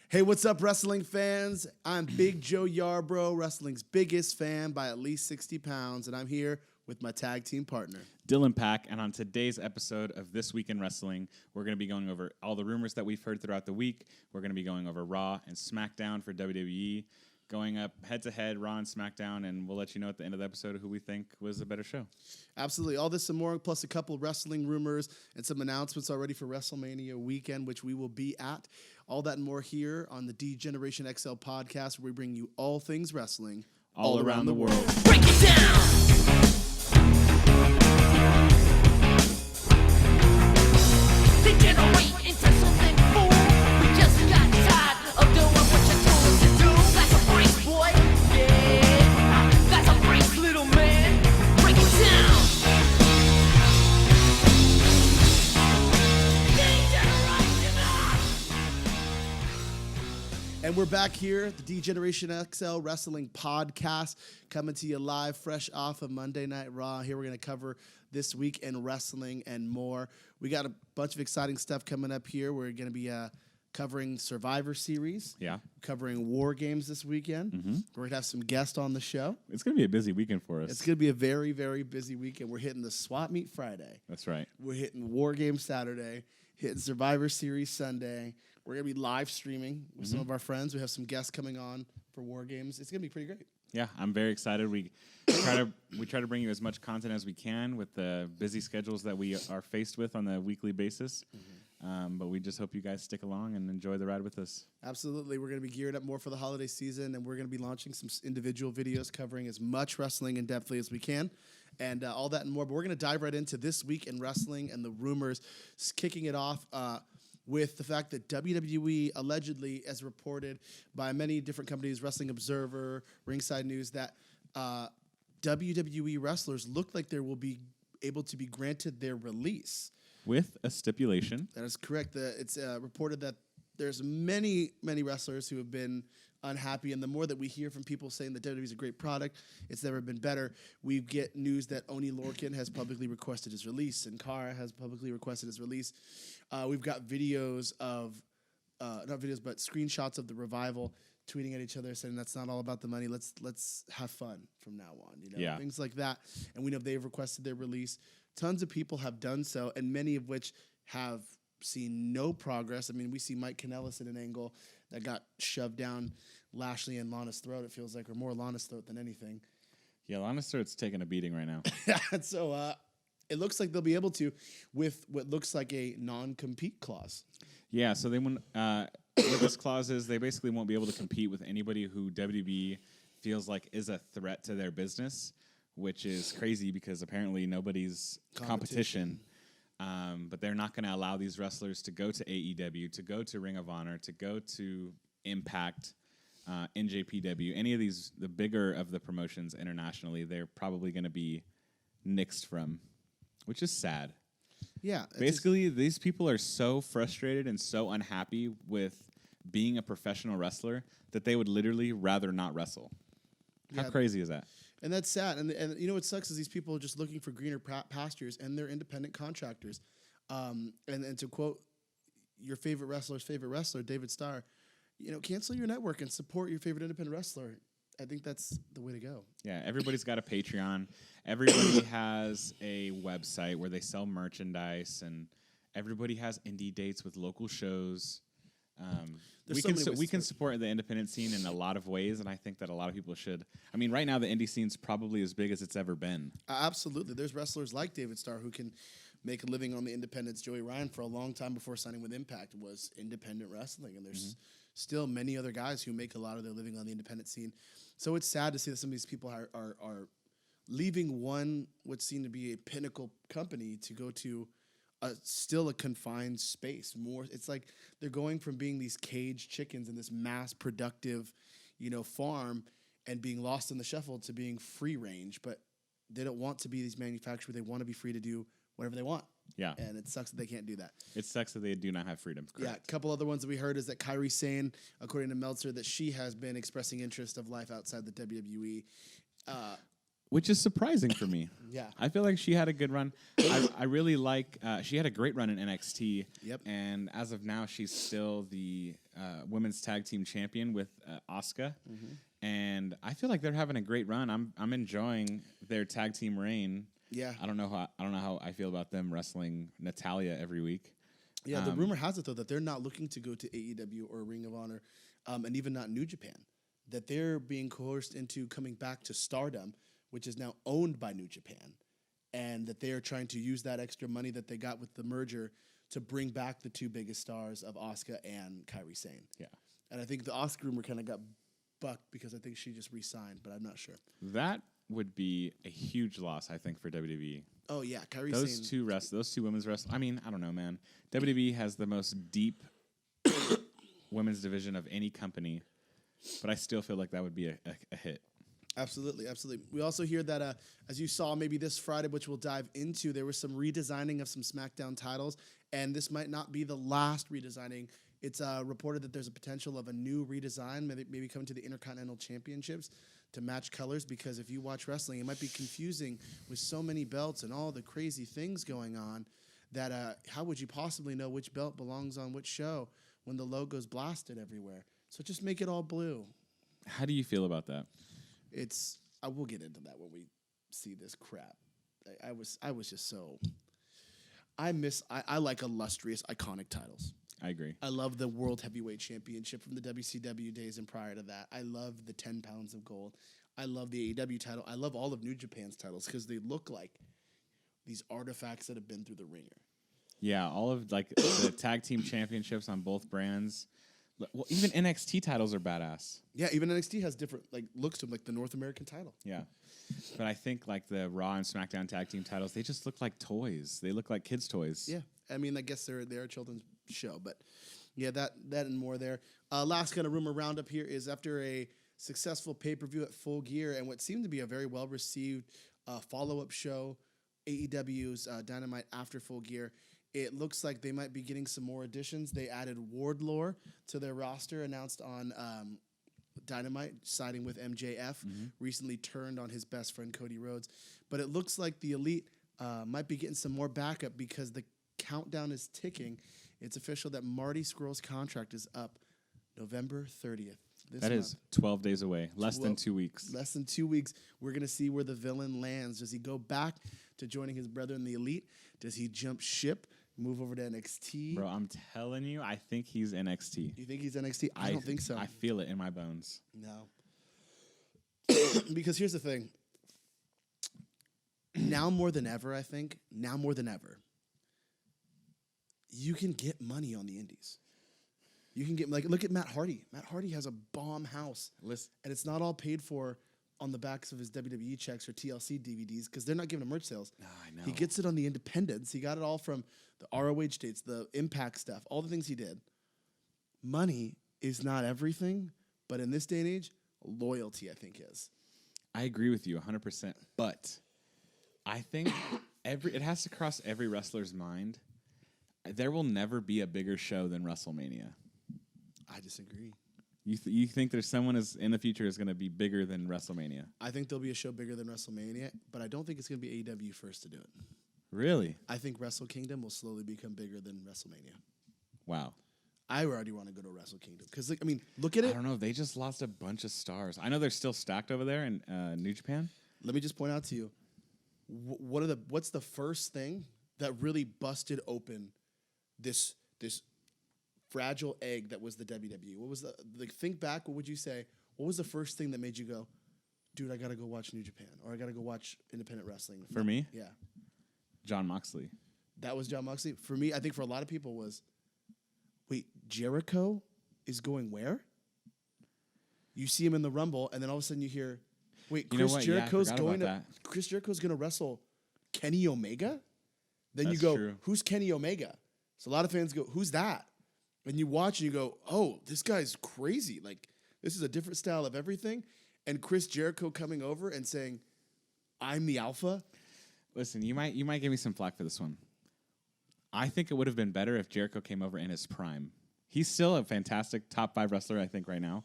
Hey, what's up, wrestling fans? I'm Big Joe Yarbrough, wrestling's biggest fan by at least 60 pounds, and I'm here with my tag team partner, Dylan Pack, and on today's episode of This Week in Wrestling, we're going to be going over all the rumors that we've heard throughout the week. We're going to be going over Raw and SmackDown for WWE, going up head-to-head, Raw and SmackDown, and we'll let you know at the end of the episode who we think was a better show. Absolutely. All this and more, plus a couple wrestling rumors and some announcements already for WrestleMania weekend, which we will be at. All that and more here on the dgenerationxl podcast, where we bring you all things wrestling all around the world. Break it down! Degenerate into something cool. We just got tired of doing what you told us to do. That's a break, boy. Yeah, that's a break, little man. Break it down. And we're back here, the D-Generation XL Wrestling Podcast, coming to you live, fresh off of Monday Night Raw. Here we're going to cover this week in wrestling and more. We got a bunch of exciting stuff coming up here. We're going to be covering Survivor Series, covering War Games this weekend. We're going to have some guests on the show. It's going to be a busy weekend for us. It's going to be a very, very busy weekend. We're hitting the Swap Meet Friday. That's right. We're hitting War Games Saturday, hitting Survivor Series Sunday. We're going to be live streaming with some of our friends. We have some guests coming on for War Games. It's going to be pretty great. Yeah, I'm very excited. We try to bring you as much content as we can with the busy schedules that we are faced with on a weekly basis. But we just hope you guys stick along and enjoy the ride with us. Absolutely. We're going to be geared up more for the holiday season, and we're going to be launching some individual videos covering as much wrestling in depthly as we can, and all that and more. But we're going to dive right into This Week in Wrestling and the rumors, kicking it off with the fact that WWE allegedly, as reported by many different companies, Wrestling Observer, Ringside News, that WWE wrestlers look like they will be able to be granted their release. With a stipulation. That is correct. It's reported that there's many wrestlers who have been unhappy, and the more that we hear from people saying that WWE is a great product, it's never been better. We get news that Oni Lorcan has publicly requested his release, and Cara has publicly requested his release. We've got videos of, not videos, but screenshots of the Revival tweeting at each other saying that's not all about the money. Let's have fun from now on. Things like that. And we know they've requested their release. Tons of people have done so, and many of which have seen no progress. I mean, we see Mike Kanellis in an angle that got shoved down Lashley and Lana's throat, it feels like, or more Lana's throat than anything. Yeah, Lana's throat's taking a beating right now. So it looks like they'll be able to with what looks like a non-compete clause. Yeah, so they won't. What this clause is, they basically won't be able to compete with anybody who WWE feels like is a threat to their business, which is crazy because apparently nobody's competition. But they're not going to allow these wrestlers to go to AEW, to go to Ring of Honor, to go to Impact, NJPW, any of these, the bigger of the promotions internationally, they're probably going to be nixed from, which is sad. Yeah. Basically, these people are so frustrated and so unhappy with being a professional wrestler that they would literally rather not wrestle. How crazy is that? And that's sad. And you know what sucks is these people are just looking for greener pastures, and they're independent contractors. And to quote your favorite wrestler's favorite wrestler, David Starr, cancel your network and support your favorite independent wrestler. I think that's the way to go. Yeah, everybody's got a Patreon. Everybody has a website where they sell merchandise, and everybody has indie dates with local shows. We can support the independent scene in a lot of ways, and I think that a lot of people should. I mean, right now the indie scene's probably as big as it's ever been. Absolutely. There's wrestlers like David Starr who can make a living on the independents. Joey Ryan, for a long time before signing with Impact, was independent wrestling, and there's still many other guys who make a lot of their living on the independent scene. So it's sad to see that some of these people are leaving what seemed to be a pinnacle company to go to still a confined space. It's like they're going from being these caged chickens in this mass productive, farm, and being lost in the shuffle to being free range. But they don't want to be these manufacturers. They want to be free to do whatever they want. Yeah. And it sucks that they can't do that. It sucks that they do not have freedom. Correct. Yeah. A couple other ones that we heard is that Kairi Sane, according to Meltzer, that she has been expressing interest of life outside the WWE. which is surprising for me. Yeah. I feel like she had a good run. I really like. She had a great run in NXT. Yep. And as of now, she's still the women's tag team champion with Asuka. And I feel like they're having a great run. I'm enjoying their tag team reign. Yeah. I don't know how I feel about them wrestling Natalia every week. Yeah, the rumor has it, though, that they're not looking to go to AEW or Ring of Honor, and even not New Japan, that they're being coerced into coming back to Stardom, which is now owned by New Japan, and that they are trying to use that extra money that they got with the merger to bring back the two biggest stars of Asuka and Kairi Sane. Yeah. And I think the Asuka rumor kind of got bucked because I think she just re-signed, but I'm not sure. That would be a huge loss, I think, for WWE. Oh, yeah, Kairi Those Sane. those two women's wrestlers. I mean, I don't know, man. WWE has the most deep women's division of any company, but I still feel like that would be a hit. Absolutely, absolutely. We also hear that, as you saw maybe this Friday, which we'll dive into, there was some redesigning of some SmackDown titles, and this might not be the last redesigning. It's reported that there's a potential of a new redesign, maybe coming to the Intercontinental Championships to match colors, because if you watch wrestling, it might be confusing with so many belts and all the crazy things going on that how would you possibly know which belt belongs on which show when the logo's blasted everywhere? So just make it all blue. How do you feel about that? I will get into that when we see this crap. I was just so. I like illustrious, iconic titles. I agree. I love the World Heavyweight Championship from the WCW days and prior to that. I love the 10 pounds of gold. I love the AEW title. I love all of New Japan's titles because they look like these artifacts that have been through the ringer. Yeah, all of like the tag team championships on both brands. Well, even NXT titles are badass. Yeah, even NXT has different looks to them, like the North American title. Yeah. But I think like the Raw and SmackDown tag team titles, they just look like toys. They look like kids' toys. Yeah. I mean, I guess they're a children's show, but yeah, that and more there. Last kind of rumor roundup here is after a successful pay-per-view at Full Gear and what seemed to be a very well-received follow-up show, AEW's Dynamite after Full Gear, it looks like they might be getting some more additions. They added Wardlow to their roster, announced on Dynamite, siding with MJF, recently turned on his best friend Cody Rhodes. But it looks like the Elite might be getting some more backup because the countdown is ticking. It's official that Marty Scurll's contract is up November 30th. That is 12 days away. Less than 2 weeks. Less than 2 weeks. We're going to see where the villain lands. Does he go back to joining his brother in the Elite? Does he jump ship, move over to NXT? Bro, I'm telling you, I think he's NXT. You think he's NXT? I don't think so. I feel it in my bones. No. Because here's the thing. Now more than ever, I think, you can get money on the indies. You can get, look at Matt Hardy. Matt Hardy has a bomb house. Listen, And it's not all paid for on the backs of his WWE checks or TLC DVDs because they're not giving him merch sales. No, I know. He gets it on the independents. He got it all from the ROH dates, the Impact stuff, all the things he did. Money is not everything, but in this day and age, loyalty, I think, is. I agree with you 100%. But I think it has to cross every wrestler's mind. There will never be a bigger show than WrestleMania. I disagree. You think there's someone in the future is going to be bigger than WrestleMania? I think there'll be a show bigger than WrestleMania, but I don't think it's going to be AEW first to do it. Really? I think Wrestle Kingdom will slowly become bigger than WrestleMania. Wow. I already want to go to Wrestle Kingdom because, look at it. I don't know. They just lost a bunch of stars. I know they're still stacked over there in New Japan. Let me just point out to you, what's the first thing that really busted open this fragile egg that was the WWE? What was think back, what would you say? What was the first thing that made you go, dude, I got to go watch New Japan or I got to go watch independent wrestling? For me? Yeah. John Moxley. That was John Moxley. For me, I think for a lot of people was, wait, Jericho is going where? You see him in the Rumble, and then all of a sudden you hear, wait, You know Chris what? Yeah, I Jericho's forgot going about to Chris Jericho's going to wrestle Kenny Omega? Then That's you go, true. who's Kenny Omega? So a lot of fans go, who's that? And you watch and you go, oh, this guy's crazy. Like, this is a different style of everything. And Chris Jericho coming over and saying, I'm the alpha. Listen, you might give me some flack for this one. I think it would have been better if Jericho came over in his prime. He's still a fantastic top 5 wrestler, I think, right now,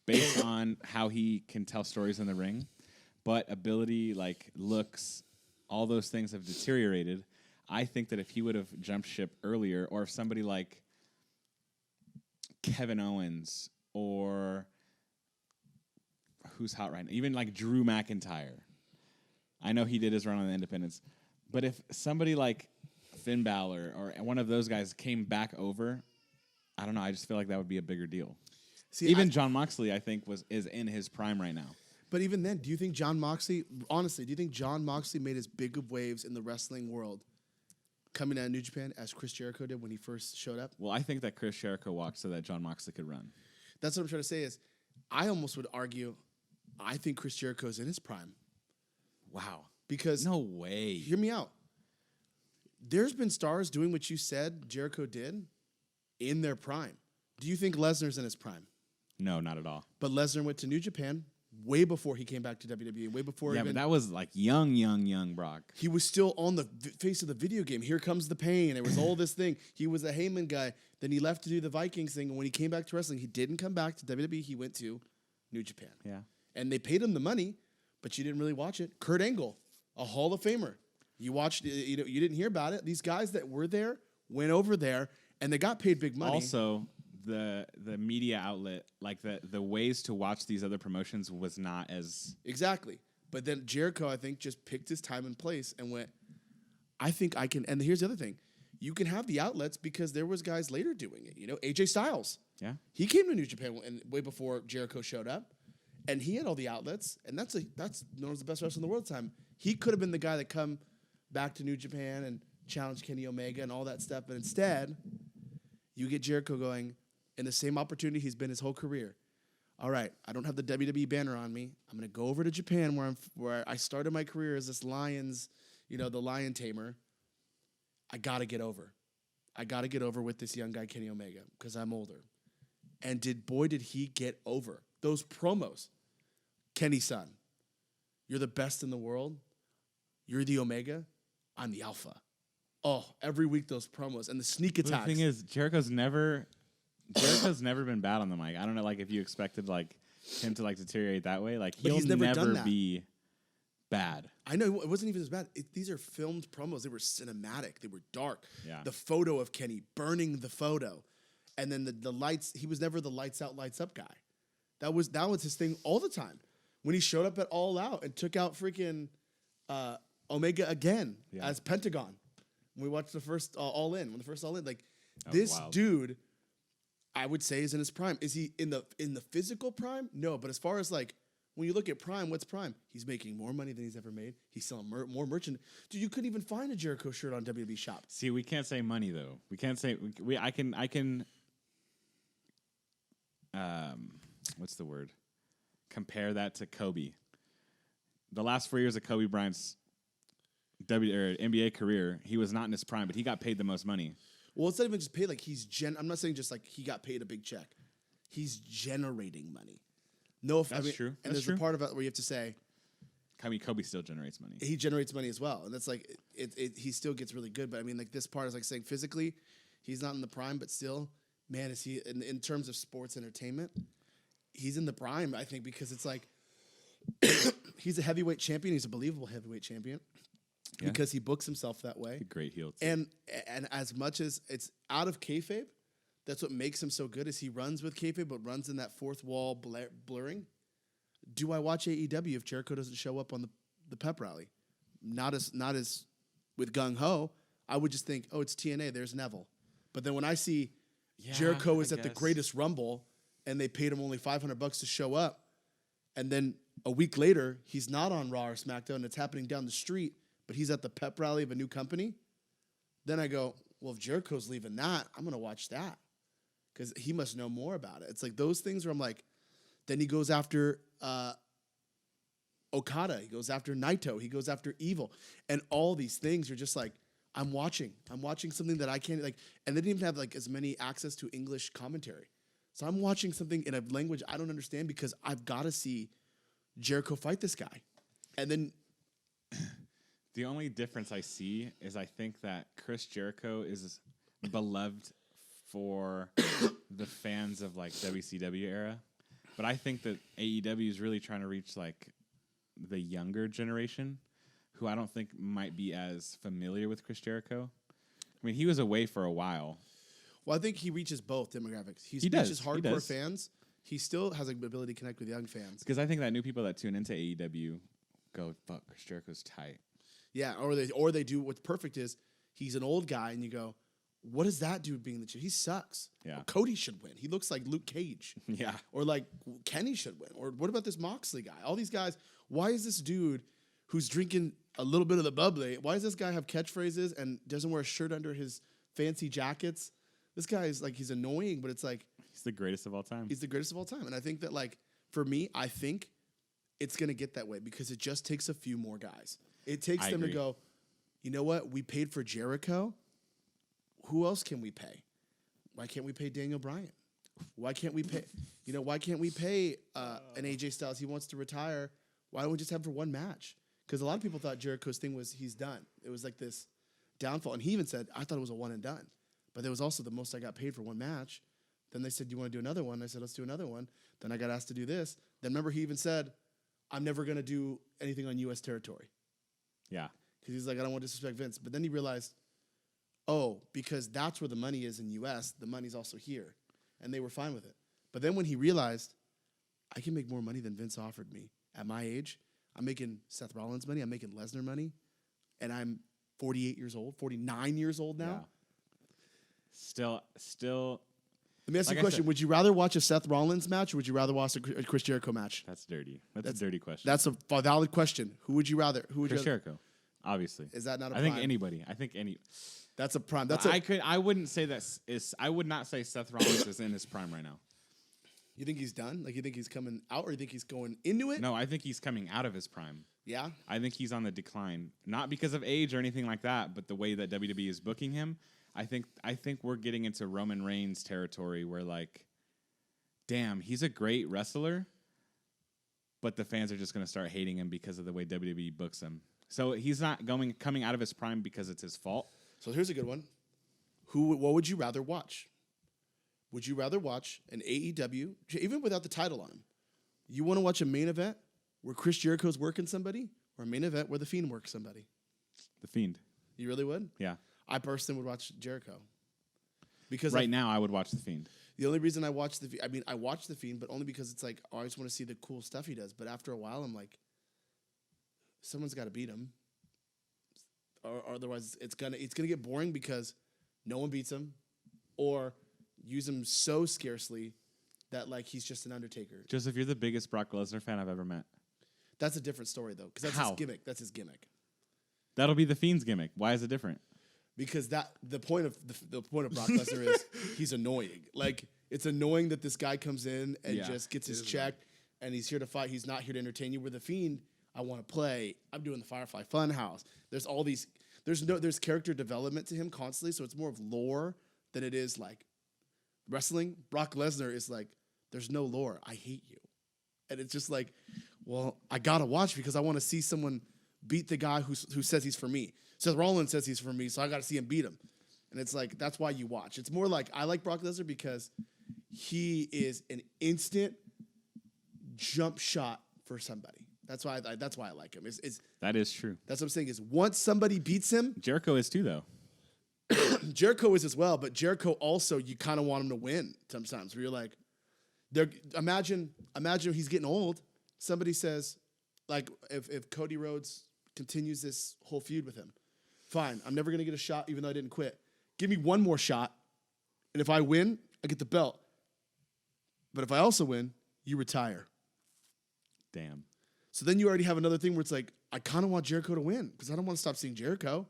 based on how he can tell stories in the ring. but ability, like looks, all those things have deteriorated. I think that if he would have jumped ship earlier, or if somebody like Kevin Owens or who's hot right now, even like Drew McIntyre. I know he did his run on the independents, but if somebody like Finn Balor or one of those guys came back over, I don't know. I just feel like that would be a bigger deal. See, even John Moxley, I think, is in his prime right now. But even then, do you think John Moxley, honestly, do you think John Moxley made as big of waves in the wrestling world coming out of New Japan as Chris Jericho did when he first showed up? Well, I think that Chris Jericho walked so that John Moxley could run. That's what I'm trying to say is I almost would argue I think Chris Jericho's in his prime. Wow. Because no way. Hear me out. There's been stars doing what you said Jericho did in their prime. Do you think Lesnar's in his prime? No, not at all. But Lesnar went to New Japan way before he came back to WWE, way before but that was like young Brock. He was still on the face of the video game. Here comes the pain. There was all this thing. He was a Heyman guy. Then he left to do the Vikings thing. And when he came back to wrestling, he didn't come back to WWE. He went to New Japan. Yeah. And they paid him the money, but you didn't really watch it. Kurt Angle, a Hall of Famer. You watched, you didn't hear about it. These guys that were there went over there, and they got paid big money. Also, the media outlet, like the ways to watch these other promotions was not as... Exactly. But then Jericho, I think, just picked his time and place and went, I think I can... And here's the other thing. You can have the outlets because there was guys later doing it. AJ Styles. Yeah. He came to New Japan way before Jericho showed up, and he had all the outlets, and that's known as the best wrestler in the world at the time. He could have been the guy that come back to New Japan and challenge Kenny Omega and all that stuff, but instead, you get Jericho going in the same opportunity he's been his whole career. All right, I don't have the WWE banner on me. I'm going to go over to Japan where I started my career as this Lions, the lion tamer. I got to get over. I got to get over with this young guy, Kenny Omega, because I'm older. And did he get over. Those promos. Kenny-san, you're the best in the world. You're the Omega. I'm the Alpha. Oh, every week those promos and the sneak attacks. The thing is, Jericho's never been bad on the mic. I don't know, like if you expected like him to like deteriorate that way, like he'll never be bad. I know it wasn't even as bad. These are filmed promos. They were cinematic. They were dark. Yeah. The photo of Kenny burning the photo, and then the lights. He was never the lights out, lights up guy. That was his thing all the time. When he showed up at All Out and took out freaking Omega again as Pentagon. When we watched the first All In, like this dude, I would say is in his prime. Is he in the physical prime? No, but as far as like when you look at prime, what's prime? He's making more money than he's ever made. He's selling more merchandise. Dude, you couldn't even find a Jericho shirt on WWE Shop. See, we can't say money though. We can't say I can. What's the word? Compare that to Kobe. The last 4 years of Kobe Bryant's NBA career, he was not in his prime, but he got paid the most money. Well, it's not even just paid. Like I'm not saying just like he got paid a big check. He's generating money. No, that's true. And there's a part of it where you have to say, I mean, Kobe still generates money. He generates money as well, and that's like he still gets really good. But I mean, like this part is like saying physically, he's not in the prime, but still, man, is he in terms of sports entertainment? He's in the prime, I think, because it's like he's a heavyweight champion. He's a believable heavyweight champion because he books himself that way. A great heel, too. And as much as it's out of kayfabe, that's what makes him so good. Is he runs with kayfabe, but runs in that fourth wall blurring. Do I watch AEW if Jericho doesn't show up on the pep rally? Not as with gung ho. I would just think, oh, it's TNA. There's Neville. But then when I see Jericho is at the Greatest Rumble, and they paid him only $500 to show up, and then a week later he's not on Raw or SmackDown, and it's happening down the street, but he's at the pep rally of a new company. Then I go, well, if Jericho's leaving that, I'm gonna watch that because he must know more about it. It's like those things where I'm like, then he goes after Okada, he goes after Naito, he goes after Evil, and all these things are just like I'm watching something that I can't like, and they didn't even have like as many access to English commentary. So I'm watching something in a language I don't understand because I've got to see Jericho fight this guy. And then the only difference I see is I think that Chris Jericho is beloved for the fans of like WCW era. But I think that AEW is really trying to reach like the younger generation, who I don't think might be as familiar with Chris Jericho. I mean, he was away for a while. Well, I think he reaches both demographics. He does. reaches He hardcore does. fans. He still has an ability to connect with young fans. Because I think that new people that tune into AEW go, fuck, Chris Jericho's tight. Yeah, or they do what's perfect is he's an old guy, and you go, what does that dude being the champ? He sucks. Yeah. Well, Cody should win. He looks like Luke Cage. Yeah. Or like Kenny should win. Or what about this Moxley guy? All these guys. Why is this dude who's drinking a little bit of the bubbly? Why does this guy have catchphrases and doesn't wear a shirt under his fancy jackets? This guy is like, he's annoying, but it's like He's the greatest of all time. he's the greatest of all time. And I think that, like, for me, I think it's going to get that way because it just takes a few more guys. It takes I them agree. to go, you know what? We paid for Jericho. Who else can we pay? Why can't we pay Daniel Bryan? Why can't we pay, why can't we pay an AJ Styles? He wants to retire. Why don't we just have him for one match? Because a lot of people thought Jericho's thing was he's done. It was like this downfall. And he even said, I thought it was a one and done. But there was also the most I got paid for one match. Then they said, you want to do another one? I said, let's do another one. Then I got asked to do this. Then remember he even said, I'm never going to do anything on U.S. territory. Yeah. Because he's like, I don't want to disrespect Vince. But then he realized, oh, because that's where the money is in U.S., the money's also here. And they were fine with it. But then when he realized, I can make more money than Vince offered me at my age. I'm making Seth Rollins money. I'm making Lesnar money. And I'm 48 years old, 49 years old now. Yeah. Still. Let me ask you Like a I question. said- Would you rather watch a Seth Rollins match or would you rather watch a Chris Jericho match? That's dirty. That's a dirty question. That's a valid question. Who would you rather? Who would Chris you rather? Jericho, obviously. Is that not a I think prime? anybody. I think any. That's a prime. I wouldn't say that is. I would not say Seth Rollins is in his prime right now. You think he's done? Like, you think he's coming out or you think he's going into it? No, I think he's coming out of his prime. Yeah? I think he's on the decline, not because of age or anything like that, but the way that WWE is booking him. I think we're getting into Roman Reigns territory where, like, damn, he's a great wrestler, but the fans are just going to start hating him because of the way WWE books him. So he's not coming out of his prime because it's his fault. So here's a good one. What would you rather watch? Would you rather watch an AEW, even without the title on him? You want to watch a main event where Chris Jericho's working somebody or a main event where The Fiend works somebody? The Fiend. You really would? Yeah. I personally would watch Jericho. Because Right now, I would watch The Fiend. the only reason I watch I watch The Fiend, but only because it's like, oh, I just want to see the cool stuff he does. But after a while, I'm like, someone's got to beat him. Or otherwise, it's gonna get boring because no one beats him, or use him so scarcely that like he's just an Undertaker. Joseph, you're the biggest Brock Lesnar fan I've ever met. That's a different story though, because that's How? his gimmick. That's his gimmick. That'll be The Fiend's gimmick. Why is it different? Because the point of Brock Lesnar is he's annoying. Like, it's annoying that this guy comes in and Yeah, just gets it his is check and he's here to fight. He's not here to entertain you. With The Fiend, I want to play. I'm doing the Firefly Funhouse. There's all these. There's character development to him constantly, so it's more of lore than it is like wrestling. Brock Lesnar is like, there's no lore. I hate you, and it's just like, well, I gotta watch because I want to see someone beat the guy who says he's for me. Seth Rollins says he's for me, so I got to see him beat him. And it's like, that's why you watch. It's more like, I like Brock Lesnar because he is an instant jump shot for somebody. That's why I like him. That is true. That's what I'm saying is once somebody beats him, Jericho is too, though. Jericho is as well, but Jericho also, you kind of want him to win sometimes where you're like, imagine he's getting old. Somebody says, like, if Cody Rhodes continues this whole feud with him, fine, I'm never going to get a shot even though I didn't quit. Give me one more shot, and if I win, I get the belt. But if I also win, you retire. Damn. So then you already have another thing where it's like, I kind of want Jericho to win because I don't want to stop seeing Jericho.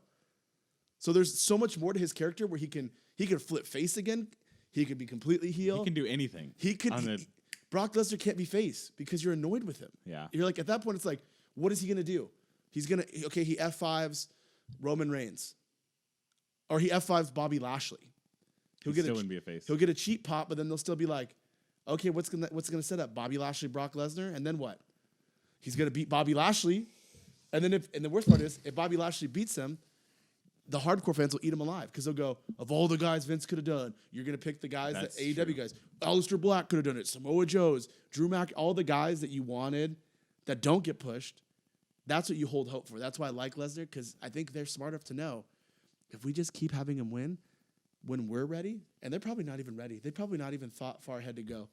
So there's so much more to his character where he can flip face again. He could be completely heel. He can do anything. Brock Lesnar can't be face because you're annoyed with him. Yeah. You're like, at that point, it's like, what is he going to do? He F5s Roman Reigns. Or he F5s Bobby Lashley. He still wouldn't be a face. He'll get a cheap pop, but then they'll still be like, okay, what's gonna set up? Bobby Lashley, Brock Lesnar, and then what? He's gonna beat Bobby Lashley, and then and the worst part is, if Bobby Lashley beats him, the hardcore fans will eat him alive because they'll go, of all the guys Vince could have done, you're gonna pick the guys That's that AEW true. guys. Aleister Black could have done it. Samoa Joe's, Drew Mac, all the guys that you wanted that don't get pushed, That's what you hold hope for. That's why I like Lesnar, because I think they're smart enough to know if we just keep having him win when we're ready, and they're probably not even ready. They probably not even thought far ahead to go,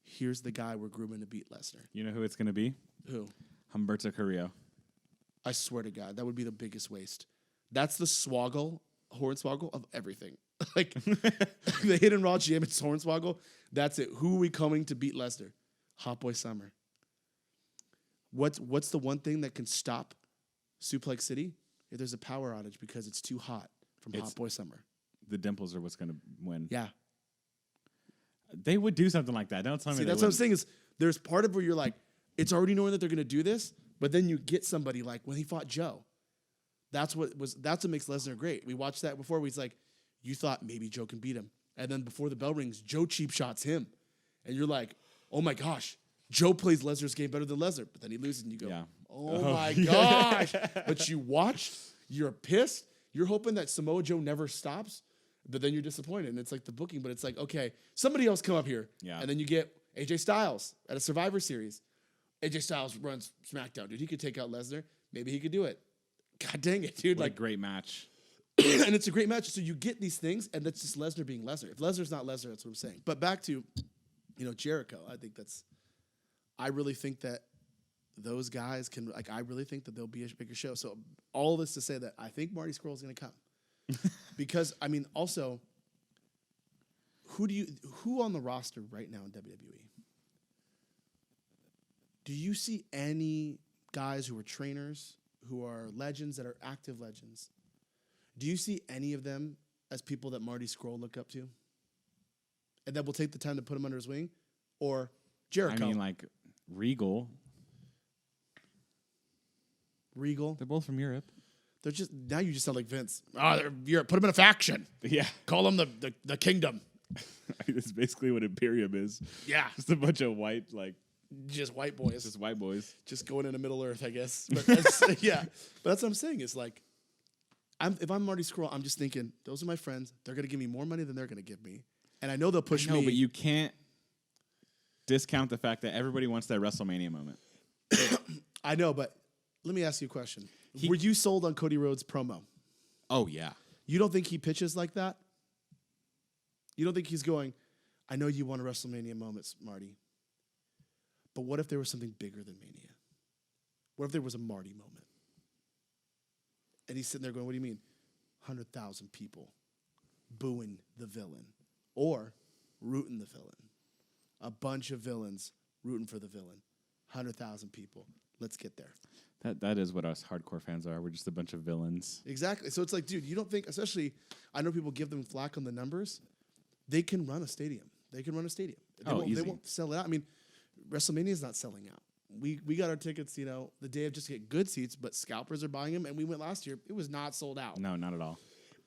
here's the guy we're grooming to beat Lesnar. You know who it's going to be? Who? Humberto Carrillo. I swear to God, that would be the biggest waste. That's the hornswoggle of everything. Like, the Hidden Raw GM, it's hornswoggle. That's it. Who are we coming to beat Lesnar? Hot Boy Summer. What's the one thing that can stop Suplex City? If there's a power outage because it's too hot from Hot Boy Summer. The dimples are what's going to win. Yeah. They would do something like that. Don't tell me See, they that's what I'm wouldn't. saying is there's part of where you're like, it's already knowing that they're going to do this, but then you get somebody like when he fought Joe. That's what makes Lesnar great. We watched that before. He's like, you thought maybe Joe can beat him. And then before the bell rings, Joe cheap shots him. And you're like, oh my gosh, Joe plays Lesnar's game better than Lesnar. But then he loses and you go, oh my gosh. But you watched, you're pissed. You're hoping that Samoa Joe never stops, but then you're disappointed. And it's like the booking, but it's like, okay, somebody else come up here. Yeah. And then you get AJ Styles at a Survivor Series. AJ Styles runs SmackDown, dude. He could take out Lesnar. Maybe he could do it. God dang it, dude. What Like a great match. and it's a great match. So you get these things, and that's just Lesnar being Lesnar. If Lesnar's not Lesnar, that's what I'm saying. But back to, Jericho. I really think that those guys can, I really think that there'll be a bigger show. So all this to say that I think Marty Scurll's going to come. Because, also, who on the roster right now in WWE? Do you see any guys who are trainers, who are legends, that are active legends? Do you see any of them as people that Marty Scurll look up to? And that will take the time to put him under his wing? Or Jericho? Like Regal. They're both from Europe. They're just, now you just sound like Vince. They're Europe. Put them in a faction. Yeah. Call them the kingdom. That's basically what Imperium is. Yeah. Just a bunch of white, Just white boys. just white boys. Just going into Middle Earth, I guess. But that's, yeah. But that's what I'm saying is like, if I'm Marty Scurll, I'm just thinking, those are my friends. They're going to give me more money than they're going to give me. And I know they'll push me. No, but you can't discount the fact that everybody wants that WrestleMania moment. I know, but let me ask you a question. Were you sold on Cody Rhodes' promo? Oh, yeah. You don't think he pitches like that? You don't think he's going, I know you want a WrestleMania moments, Marty, but what if there was something bigger than Mania? What if there was a Marty moment? And he's sitting there going, what do you mean? 100,000 people booing the villain or rooting the villain. A bunch of villains rooting for the villain. 100,000 people. Let's get there. That is what us hardcore fans are. We're just a bunch of villains. Exactly. So it's like, dude, you don't think, especially, I know people give them flack on the numbers. They can run a stadium. They Easy. won't sell it out. WrestleMania is not selling out. We got our tickets, the day of just to get good seats, but scalpers are buying them, and we went last year. It was not sold out. No, not at all.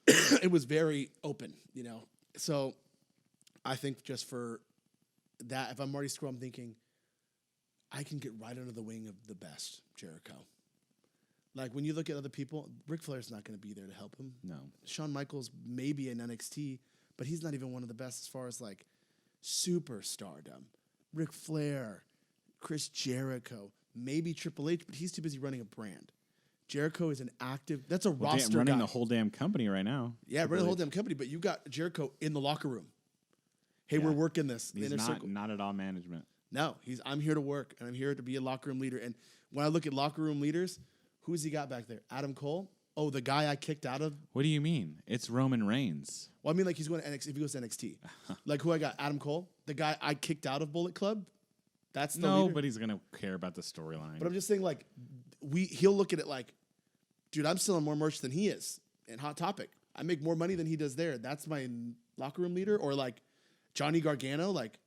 It was very open, So I think just for that, if I'm Marty Scurll, I'm thinking I can get right under the wing of the best, Jericho. Like when you look at other people, Ric Flair's not going to be there to help him. No. Shawn Michaels may be in NXT, but he's not even one of the best as far as like superstardom. Ric Flair, Chris Jericho, maybe Triple H, but he's too busy running a brand. Jericho is an active, that's a roster running guy. the whole damn company right now. Yeah, running the whole damn company, but you got Jericho in the locker room. Hey, we're working this. He's inner circle. not at all management. No, I'm here to work, and I'm here to be a locker room leader. And when I look at locker room leaders, who's he got back there? Adam Cole? Oh, the guy I kicked out of? What do you mean? It's Roman Reigns. Well, like he's going to NXT, if he goes to NXT. Like who I got? Adam Cole? The guy I kicked out of Bullet Club? That's the leader? Nobody's going to care about the storyline. But I'm just saying, like, he'll look at it like, dude, I'm selling more merch than he is in Hot Topic. I make more money than he does there. That's my locker room leader. Or like Johnny Gargano, like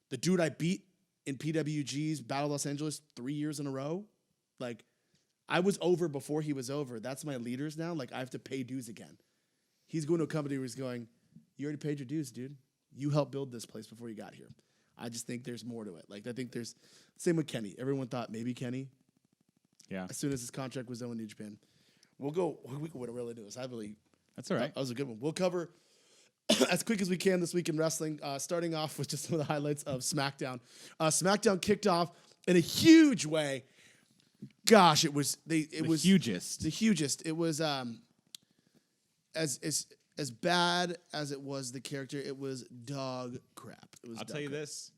the dude I beat in PWG's Battle of Los Angeles 3 years in a row. Like, I was over before he was over. That's my leaders now. Like, I have to pay dues again. He's going to a company where he's going, you already paid your dues, dude. You helped build this place before you got here. I just think there's more to it. Like, I think there's, same with Kenny. Everyone thought maybe Kenny. Yeah. As soon as his contract was done with New Japan. We could really do this. That's all right. That was a good one. We'll cover as quick as we can this week in wrestling, starting off with just some of the highlights of SmackDown. SmackDown kicked off in a huge way. Gosh, it was the hugest. The hugest. It was as bad as it was the character, it was dog crap. It was I'll tell you this.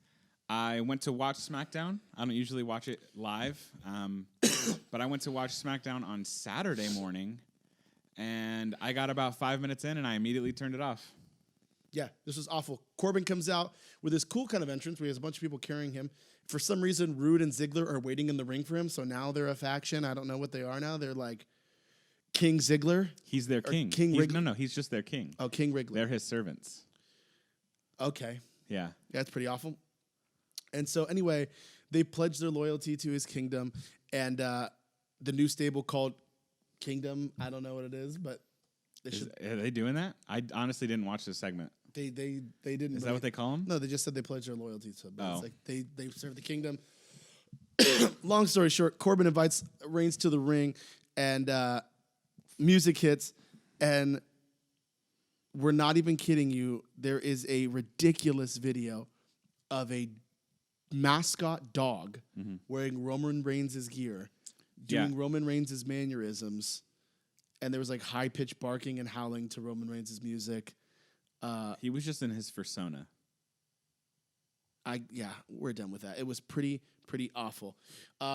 I went to watch SmackDown. I don't usually watch it live, but I went to watch SmackDown on Saturday morning, and I got about 5 minutes in, and I immediately turned it off. Yeah, this was awful. Corbin comes out with this cool kind of entrance where he has a bunch of people carrying him. For some reason, Rude and Ziggler are waiting in the ring for him, so now they're a faction. I don't know what they are now. They're like King Ziggler. He's their king. No, he's just their king. Oh, King Wrigley. They're his servants. Okay. Yeah. That's pretty awful. And so anyway, they pledged their loyalty to his kingdom, and the new stable called Kingdom. I don't know what it is, but Are they doing that? I honestly didn't watch this segment. They didn't. Is that what they call them? No, they just said they pledged their loyalty to him. But Oh. It's like they serve the kingdom. Long story short, Corbin invites Reigns to the ring, and music hits, and we're not even kidding you. There is a ridiculous video of a mascot dog wearing Roman Reigns' gear, doing Roman Reigns' mannerisms, and there was like high-pitched barking and howling to Roman Reigns' music. He was just in his persona. We're done with that. It was pretty awful.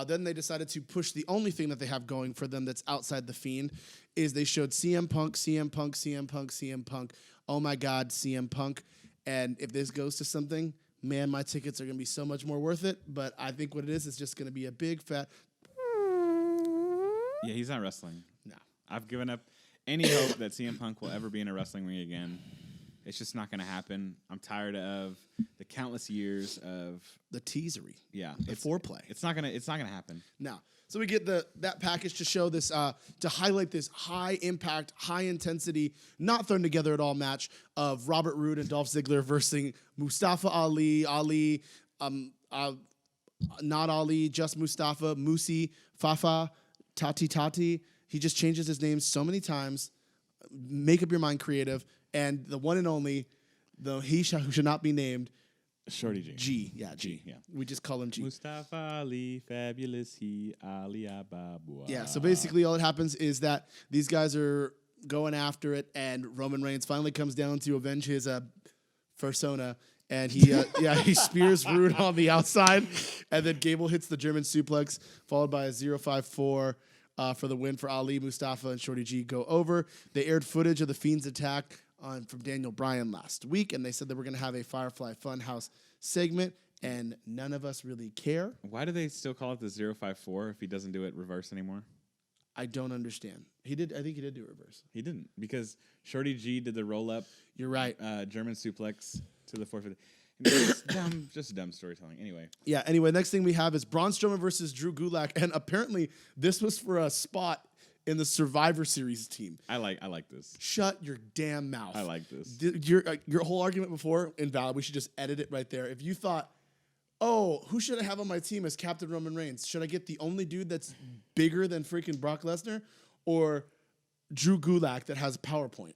Then they decided to push the only thing that they have going for them that's outside the Fiend is they showed CM Punk. Oh my God, CM Punk. And if this goes to something, man, my tickets are going to be so much more worth it. But I think what it is just going to be a big fat. Yeah, he's not wrestling. No. I've given up any hope that CM Punk will ever be in a wrestling ring again. It's just not going to happen. I'm tired of the countless years of The teasery. the foreplay. It's not gonna happen. No. So we get that package to show this, to highlight this high impact, high intensity, not thrown together at all match of Robert Roode and Dolph Ziggler versus Mustafa Ali, not Ali, just Mustafa, Musi, Fafa, Tati. He just changes his name so many times. Make up your mind, creative. And the one and only, who should not be named, Shorty G. G. Yeah. We just call him G. Mustafa Ali, fabulous he, Ali Ababua. Yeah, so basically all that happens is that these guys are going after it, and Roman Reigns finally comes down to avenge his persona, and he spears Rude on the outside, and then Gable hits the German suplex, followed by a 0-5-4 for the win for Ali, Mustafa, and Shorty G go over. They aired footage of the Fiend's attack from Daniel Bryan last week, and they said that we're going to have a Firefly Funhouse segment, and none of us really care. Why do they still call it the 054 if he doesn't do it reverse anymore? I don't understand. I think he did do reverse. He didn't, because Shorty G did the roll up. You're right. German suplex to the 450. Just dumb storytelling. Anyway. Yeah, anyway, next thing we have is Braun Strowman versus Drew Gulak, and apparently this was for a spot in the Survivor Series team. I like this. Shut your damn mouth. I like this. Your whole argument before, invalid. We should just edit it right there. If you thought, oh, who should I have on my team as Captain Roman Reigns? Should I get the only dude that's bigger than freaking Brock Lesnar, or Drew Gulak that has PowerPoint?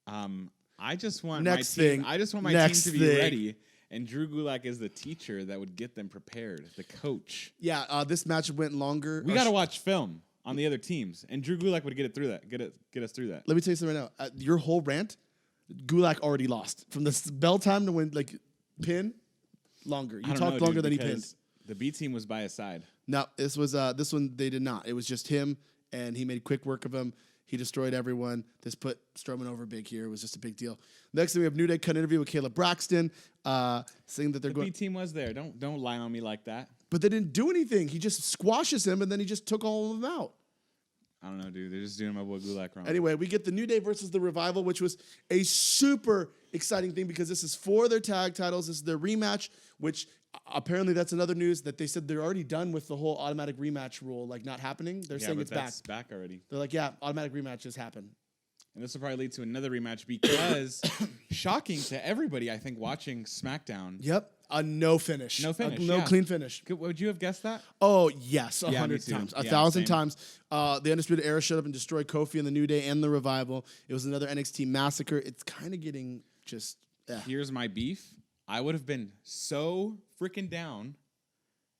I just want Next my team. thing. I just want my team to be ready. And Drew Gulak is the teacher that would get them prepared, the coach. Yeah, this match went longer. We got to watch film on the other teams, and Drew Gulak would get us through that. Let me tell you something right now. Your whole rant, Gulak already lost from the bell time to win, pin. Longer. You talked longer than he pinned. The B team was by his side. No, this one they did not. It was just him, and he made quick work of him. He destroyed everyone. This put Strowman over big here. It was just a big deal. Next thing we have New Day cut an interview with Caleb Braxton, saying that they're The going. B team was there. Don't lie on me like that. But they didn't do anything. He just squashes him, and then he just took all of them out. I don't know, dude. They're just doing my boy Gulak wrong. Anyway, we get the New Day versus the Revival, which was a super exciting thing because this is for their tag titles. This is their rematch, which apparently that's another news that they said they're already done with the whole automatic rematch rule, not happening. They're saying it's back. Back already. They're like, yeah, automatic rematches happen. And this will probably lead to another rematch because, shocking to everybody, I think, watching SmackDown. Yep. A no finish. No finish. No clean finish. Would you have guessed that? Oh, yes. 100 me too. times. Yeah, 1,000 same. times. The Undisputed Era showed up and destroyed Kofi and the New Day and the Revival. It was another NXT massacre. It's kind of getting just... Here's my beef. I would have been so freaking down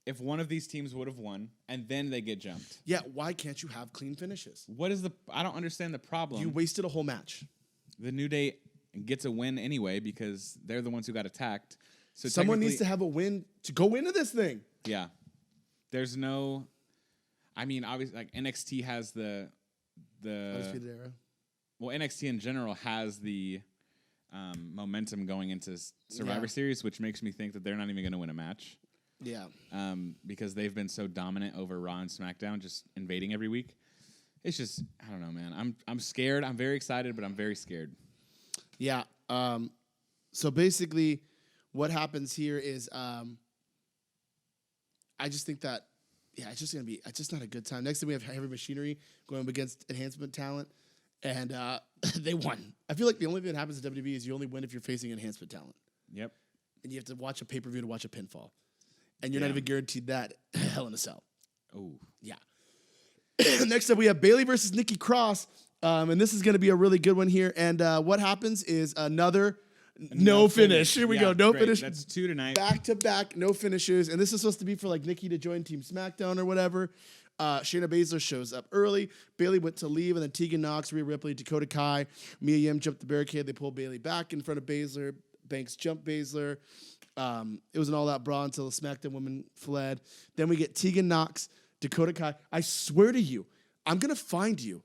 if one of these teams would have won and then they get jumped. Yeah, why can't you have clean finishes? What is I don't understand the problem. You wasted a whole match. The New Day gets a win anyway because they're the ones who got attacked. So Someone needs to have a win to go into this thing. Yeah. There's no, I mean, obviously, like NXT has the Undisputed Era. well, NXT in general has the momentum going into Survivor Series, which makes me think that they're not even going to win a match. Yeah. Because they've been so dominant over Raw and SmackDown, just invading every week. It's just, I don't know, man. I'm scared. I'm very excited, but I'm very scared. Yeah. So basically, what happens here is, I just think that, it's just not a good time. Next thing we have Heavy Machinery going up against Enhancement Talent, and they won. I feel like the only thing that happens in WWE is you only win if you're facing Enhancement Talent. Yep. And you have to watch a pay-per-view to watch a pinfall. And you're not even guaranteed that Hell in a Cell. Oh. Yeah. Next up, we have Bayley versus Nikki Cross. And this is going to be a really good one here. And what happens is another no finish. Here we go. No finish. That's 2 tonight. Back to back, no finishes. And this is supposed to be for like Nikki to join Team SmackDown or whatever. Shayna Baszler shows up early. Bayley went to leave, and then Tegan Nox, Rhea Ripley, Dakota Kai, Mia Yim jumped the barricade. They pull Bayley back in front of Baszler. Banks jumped Baszler. It was an all-out brawl until the SmackDown women fled. Then we get Tegan Nox, Dakota Kai. I swear to you, I'm going to find you.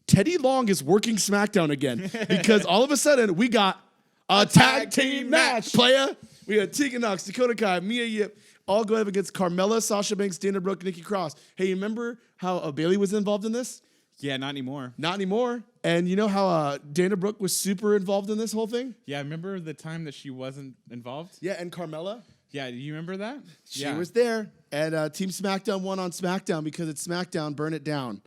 Teddy Long is working SmackDown again because all of a sudden we got a tag team match, playa. We got Tegan Nox, Dakota Kai, Mia Yip, all going up against Carmella, Sasha Banks, Dana Brooke, Nikki Cross. Hey, you remember how Bayley was involved in this? Yeah, not anymore. Not anymore. And you know how Dana Brooke was super involved in this whole thing? Yeah, remember the time that she wasn't involved? Yeah, and Carmella? Yeah, do you remember that? She was there. And Team SmackDown won on SmackDown because it's SmackDown, burn it down.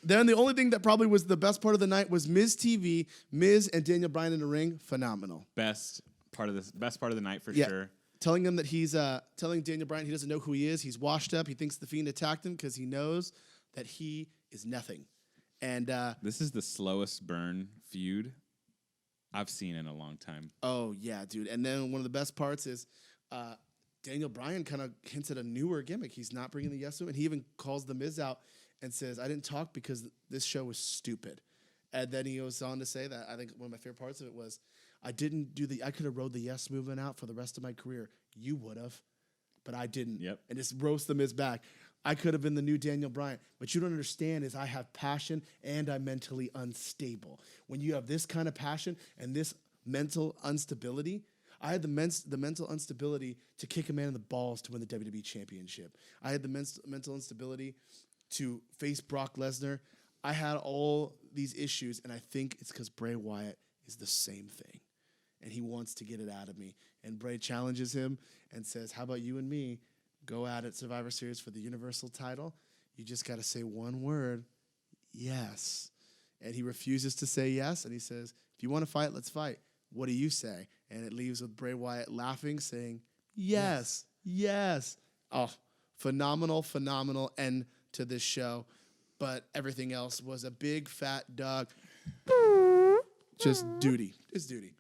Then the only thing that probably was the best part of the night was Miz TV, Miz and Daniel Bryan in the ring. Phenomenal. Best part of the night for sure. Telling him that he's telling Daniel Bryan he doesn't know who he is. He's washed up. He thinks the Fiend attacked him because he knows that he is nothing. And this is the slowest burn feud I've seen in a long time. Oh yeah, dude. And then one of the best parts is Daniel Bryan kind of hints at a newer gimmick. He's not bringing the Yes Movement. He even calls the Miz out and says, "I didn't talk because this show was stupid." And then he goes on to say that I think one of my favorite parts of it was, I could have rode the Yes Movement out for the rest of my career. You would have, but I didn't. Yep. And just roast the Miz back. I could have been the new Daniel Bryan. What you don't understand is I have passion and I'm mentally unstable. When you have this kind of passion and this mental instability, I had the mental instability to kick a man in the balls to win the WWE Championship. I had the mental instability to face Brock Lesnar. I had all these issues, and I think it's because Bray Wyatt is the same thing. And he wants to get it out of me. And Bray challenges him and says, how about you and me go out at Survivor Series for the Universal title? You just got to say one word, yes. And he refuses to say yes, and he says, if you want to fight, let's fight. What do you say? And it leaves with Bray Wyatt laughing, saying, yes. Oh, phenomenal end to this show. But everything else was a big fat dog. Just duty. It's duty.